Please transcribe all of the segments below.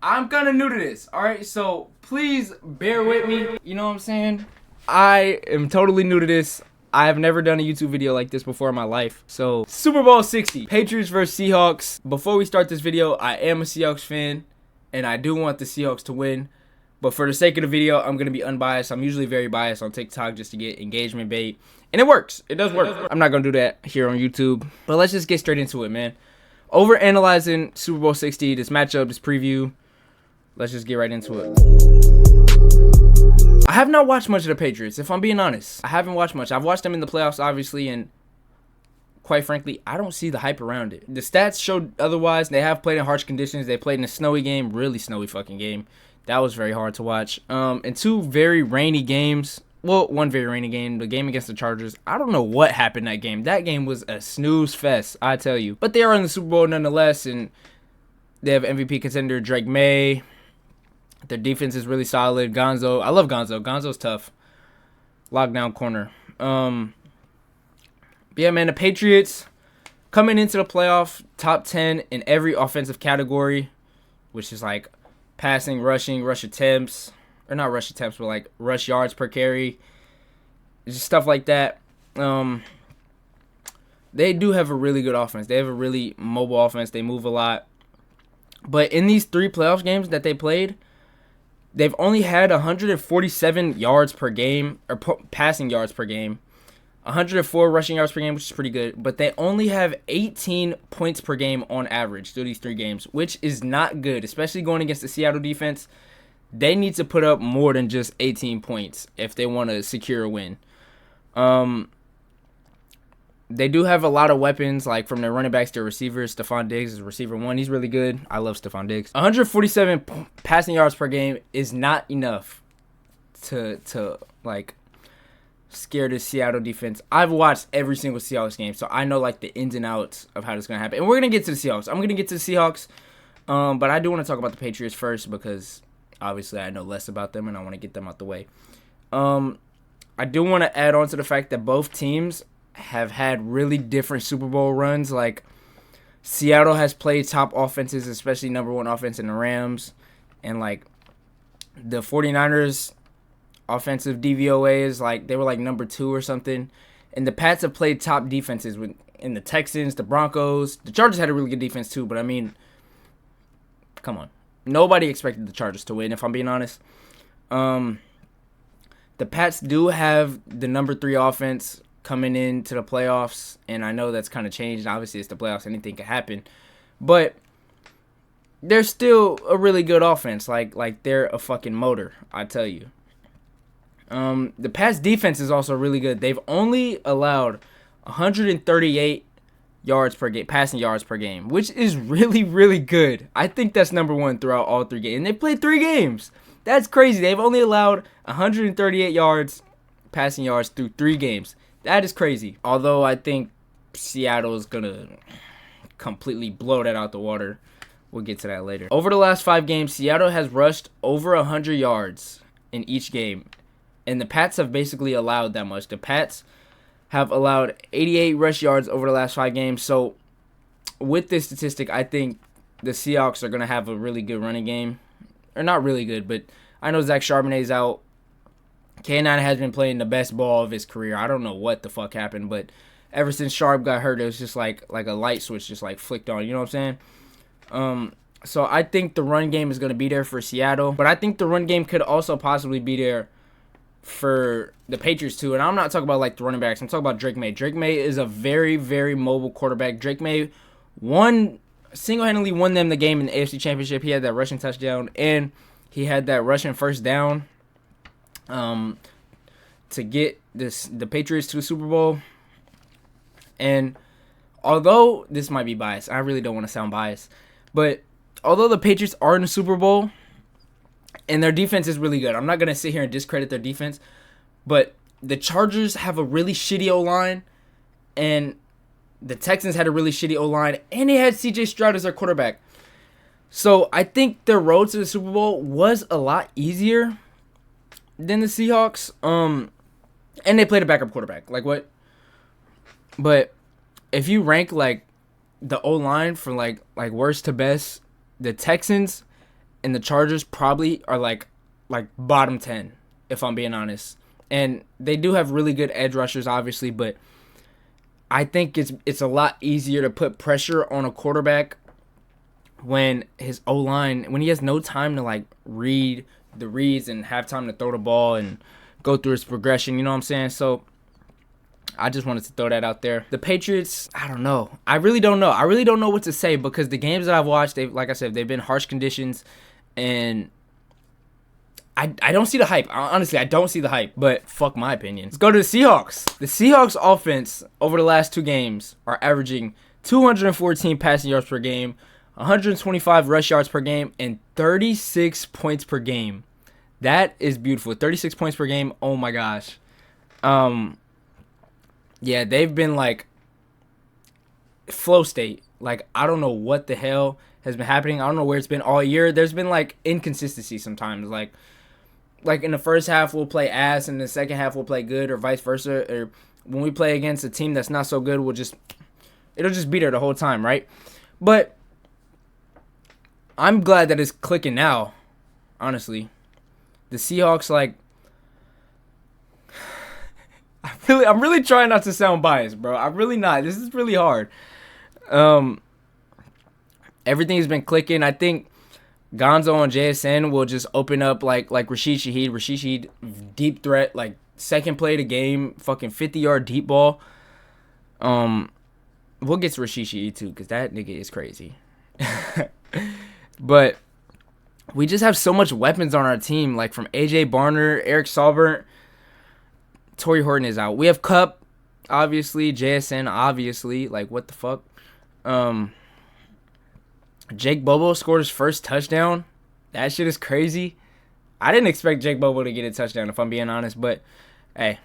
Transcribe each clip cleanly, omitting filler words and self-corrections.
I'm kind of new to this, all right? So please bear with me. You know what I'm saying? I am totally new to this. I have never done a YouTube video like this before in my life. So, Super Bowl 60, Patriots versus Seahawks. Before we start this video, I am a Seahawks fan, and I do want the Seahawks to win. But for the sake of the video, I'm going to be unbiased. I'm usually very biased on TikTok just to get engagement bait. And it works. It does work. I'm not going to do that here on YouTube. But let's just get straight into it, man. Overanalyzing Super Bowl 60, this matchup, this preview. Let's just get right into it. I have not watched much of the Patriots, if I'm being honest. I haven't watched much. I've watched them in the playoffs, obviously, and quite frankly, I don't see the hype around it. The stats showed otherwise. They have played in harsh conditions. They played in a snowy game, really snowy fucking game. That was very hard to watch. And two very rainy games. Well, one very rainy game, the game against the Chargers. I don't know what happened that game. That game was a snooze fest, I tell you. But they are in the Super Bowl nonetheless, and they have MVP contender Drake May. Their defense is really solid. Gonzo. I love Gonzo. Gonzo's tough. Lockdown corner. But yeah, man, the Patriots coming into the playoff, top 10 in every offensive category, which is like passing, rushing, rush attempts. Or not rush attempts, but like rush yards per carry. Just stuff like that. They do have a really good offense. They have a really mobile offense. They move a lot. But in these 3 playoff games that they played, they've only had 147 yards per game, or passing yards per game, 104 rushing yards per game, which is pretty good. But they only have 18 points per game on average through these 3 games, which is not good, especially going against the Seattle defense. They need to put up more than just 18 points if they want to secure a win. They do have a lot of weapons, like from their running backs to receivers. Stephon Diggs is receiver 1. He's really good. I love Stephon Diggs. 147 passing yards per game is not enough to like scare the Seattle defense. I've watched every single Seahawks game, so I know like the ins and outs of how this is going to happen. And we're going to get to the Seahawks. I'm going to get to the Seahawks, but I do want to talk about the Patriots first because obviously I know less about them and I want to get them out the way. I do want to add on to the fact that both teams have had really different Super Bowl runs. Like Seattle has played top offenses, especially number 1 offense in the Rams, and like the 49ers offensive DVOA is like they were like number 2 or something, and the Pats have played top defenses in the Texans, the Broncos. The Chargers had a really good defense too, but I mean, come on, nobody expected the Chargers to win, if I'm being honest. The Pats do have the number 3 offense coming into the playoffs, and I know that's kind of changed. Obviously, it's the playoffs. Anything can happen. But they're still a really good offense. Like they're a fucking motor, I tell you. The Pats defense is also really good. They've only allowed 138 yards per game, passing yards per game, which is really, really good. I think that's number 1 throughout all 3 games. And they played 3 games. That's crazy. They've only allowed 138 yards, passing yards through 3 games. That is crazy. Although I think Seattle is going to completely blow that out the water. We'll get to that later. Over the last 5 games, Seattle has rushed over 100 yards in each game. And the Pats have basically allowed that much. The Pats have allowed 88 rush yards over the last 5 games. So with this statistic, I think the Seahawks are going to have a really good running game. Or not really good, but I know Zach Charbonnet's out. K9 has been playing the best ball of his career. I don't know what the fuck happened, but ever since Sharp got hurt, it was just like a light switch just like flicked on. You know what I'm saying? So I think the run game is going to be there for Seattle, but I think the run game could also possibly be there for the Patriots too. And I'm not talking about like the running backs. I'm talking about Drake May. Drake May is a very, very mobile quarterback. Drake May single-handedly won them the game in the AFC Championship. He had that rushing touchdown, and he had that rushing first down to get the Patriots to the Super Bowl. And although this might be biased, I really don't want to sound biased, but although the Patriots are in the Super Bowl and their defense is really good, I'm not going to sit here and discredit their defense, but the Chargers have a really shitty O-line, and the Texans had a really shitty O-line, and they had CJ Stroud as their quarterback. So I think their road to the Super Bowl was a lot easier than the Seahawks. And they played a backup quarterback. Like what? But if you rank like the O-line from like worst to best, the Texans and the Chargers probably are like bottom 10, if I'm being honest. And they do have really good edge rushers, obviously, but I think it's a lot easier to put pressure on a quarterback when his O-line, when he has no time to like read the reads and have time to throw the ball and go through his progression, you know what I'm saying? So I just wanted to throw that out there. The Patriots, I don't know. I really don't know. I really don't know what to say because the games that I've watched, like I said, they've been harsh conditions, and I don't see the hype. Honestly, I don't see the hype, but fuck my opinion. Let's go to the Seahawks. The Seahawks offense over the last 2 games are averaging 214 passing yards per game, 125 rush yards per game, and 36 points per game. That is beautiful. 36 points per game. Oh my gosh. Yeah, they've been like flow state. Like, I don't know what the hell has been happening. I don't know where it's been all year. There's been like inconsistency sometimes. Like in the first half we'll play ass, and in the second half we'll play good, or vice versa. Or when we play against a team that's not so good, it'll just be there the whole time, right? But I'm glad that it's clicking now, honestly. The Seahawks, like, I'm really trying not to sound biased, bro. I'm really not. This is really hard. Everything's been clicking. I think Gonzo and JSN will just open up like Rashid Shaheed. Rashid Shaheed, deep threat, like second play of the game, fucking 50-yard deep ball. We'll get to Rashid Shaheed too, because that nigga is crazy. But we just have so much weapons on our team, like from AJ Barner, Eric Saubert, Torrey Horton is out. We have Cup, obviously, JSN, obviously. Like, what the fuck? Jake Bobo scored his first touchdown. That shit is crazy. I didn't expect Jake Bobo to get a touchdown, if I'm being honest. But, hey,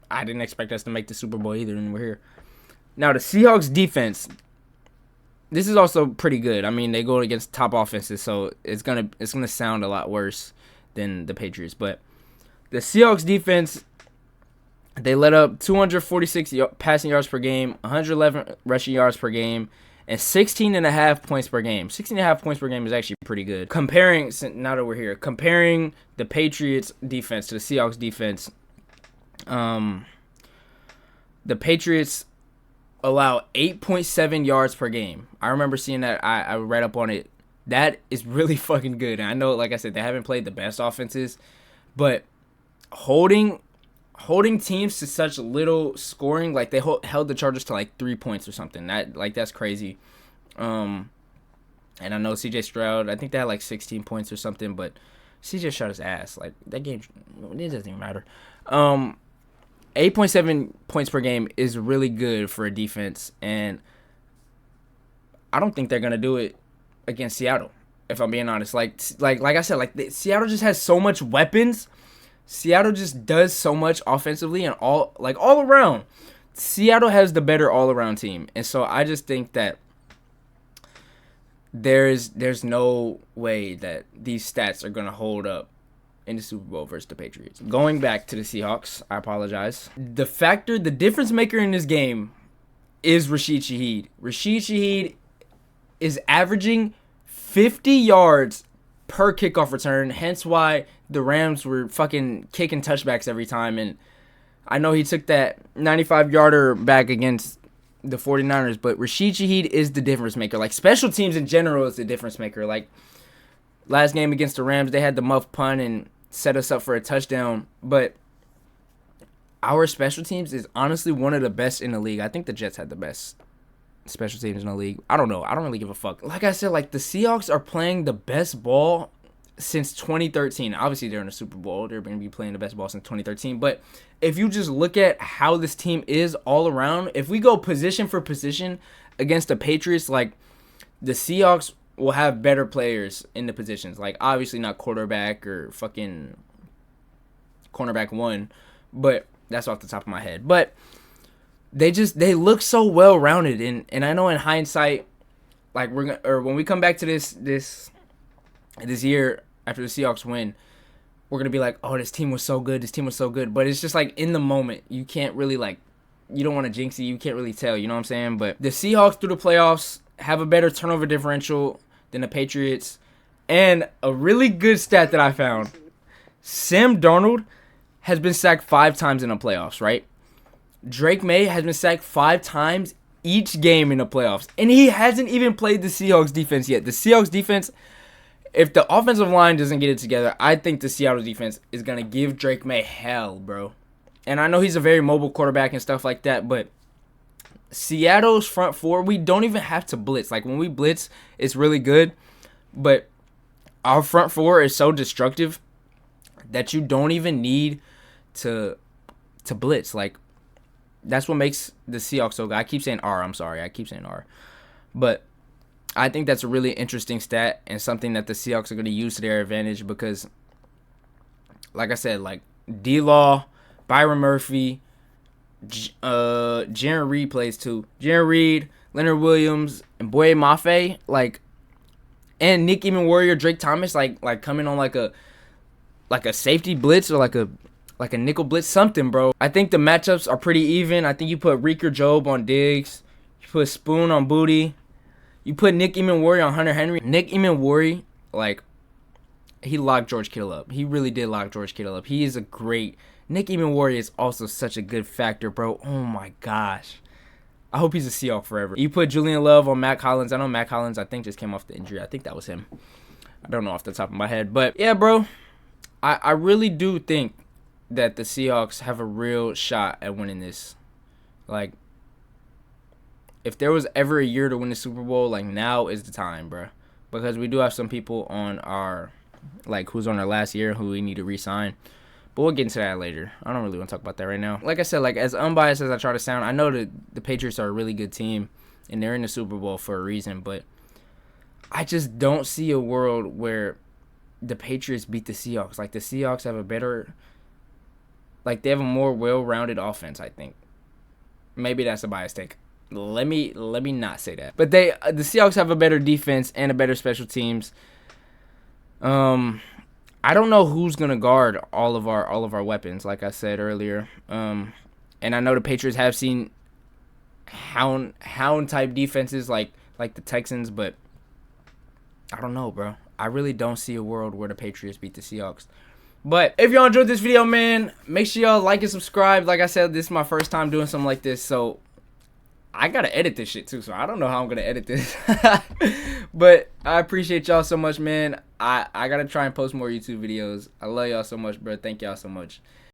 I didn't expect us to make the Super Bowl either, and we're here. Now, the Seahawks defense, this is also pretty good. I mean, they go against top offenses, so it's gonna sound a lot worse than the Patriots. But the Seahawks defense, they let up 246 passing yards per game, 111 rushing yards per game, and 16.5 points per game. 16.5 points per game is actually pretty good. Now that we're here, comparing the Patriots defense to the Seahawks defense, the Patriots allow 8.7 yards per game. I remember seeing that. I read up on it. That is really fucking good. And I know, like I said, they haven't played the best offenses, but holding teams to such little scoring, like they held the Chargers to like 3 points or something. That's crazy. And I know CJ Stroud, I think they had like 16 points or something, but CJ shot his ass. Like, that game, it doesn't even matter. 8.7 points per game is really good for a defense, and I don't think they're gonna do it against Seattle, if I'm being honest. Like I said, Seattle just has so much weapons. Seattle just does so much offensively and all around. Seattle has the better all around team, and so I just think that there's no way that these stats are gonna hold up in the Super Bowl versus the Patriots. Going back to the Seahawks, I apologize. The difference maker in this game is Rashid Shaheed. Rashid Shaheed is averaging 50 yards per kickoff return, hence why the Rams were fucking kicking touchbacks every time. And I know he took that 95-yarder back against the 49ers, but Rashid Shaheed is the difference maker. Like, special teams in general is the difference maker. Like, last game against the Rams, they had the muff punt and set us up for a touchdown. But our special teams is honestly one of the best in the league. I think the Jets had the best special teams in the league. I don't know. I don't really give a fuck. Like I said, like, the Seahawks are playing the best ball since 2013. Obviously, they're in the Super Bowl. They're going to be playing the best ball since 2013. But if you just look at how this team is all around, if we go position for position against the Patriots, like, the Seahawks will have better players in the positions. Like, obviously not quarterback or fucking cornerback 1, but that's off the top of my head. But they look so well rounded, and I know in hindsight, like, when we come back to this year after the Seahawks win, we're gonna be like, oh, this team was so good. But it's just like, in the moment, you can't really, like, you don't want to jinx it, you can't really tell, you know what I'm saying? But the Seahawks through the playoffs have a better turnover differential than the Patriots. And a really good stat that I found: Sam Darnold has been sacked 5 times in the playoffs, right? Drake May has been sacked 5 times each game in the playoffs. And he hasn't even played the Seahawks defense yet. The Seahawks defense, if the offensive line doesn't get it together, I think the Seattle defense is going to give Drake May hell, bro. And I know he's a very mobile quarterback and stuff like that, but Seattle's front four, we don't even have to blitz. Like, when we blitz, it's really good. But our front four is so destructive that you don't even need to blitz. Like, that's what makes the Seahawks so good. I keep saying R. I'm sorry. I keep saying R. But I think that's a really interesting stat and something that the Seahawks are going to use to their advantage because, like I said, like D-Law, Byron Murphy, Jaron Reed plays too. Jaron Reed, Leonard Williams, and Boye Mafe, like, and Nick Even Warrior, Drake Thomas, like coming on like a safety blitz or like a nickel blitz, something, bro. I think the matchups are pretty even. I think you put Reeker Job on Diggs. You put Spoon on Booty. You put Nick Eamon Warrior on Hunter Henry. Nick Eamon Warrior, like, he locked George Kittle up. He really did lock George Kittle up. He is a great... Nick Eamon Warrior is also such a good factor, bro. Oh, my gosh. I hope he's a Seahawk forever. You put Julian Love on Matt Collins. I know Matt Collins, I think, just came off the injury. I think that was him. I don't know off the top of my head. But, yeah, bro, I really do think that the Seahawks have a real shot at winning this. Like, if there was ever a year to win the Super Bowl, like, now is the time, bro. Because we do have some people on our, like, who's on their last year who we need to re-sign. But we'll get into that later. I don't really want to talk about that right now. Like I said, like, as unbiased as I try to sound, I know that the Patriots are a really good team, and they're in the Super Bowl for a reason, but I just don't see a world where the Patriots beat the Seahawks. Like, the Seahawks have a better... Like, they have a more well-rounded offense, I think. Maybe that's a biased take. Let me not say that. But the Seahawks have a better defense and a better special teams. I don't know who's gonna guard all of our weapons, like I said earlier. And I know the Patriots have seen hound type defenses like the Texans, but I don't know, bro. I really don't see a world where the Patriots beat the Seahawks. But if y'all enjoyed this video, man, make sure y'all like and subscribe. Like I said, this is my first time doing something like this, so I gotta edit this shit too, so I don't know how I'm gonna edit this. But I appreciate y'all so much, man. I gotta try and post more YouTube videos. I love y'all so much, bro. Thank y'all so much.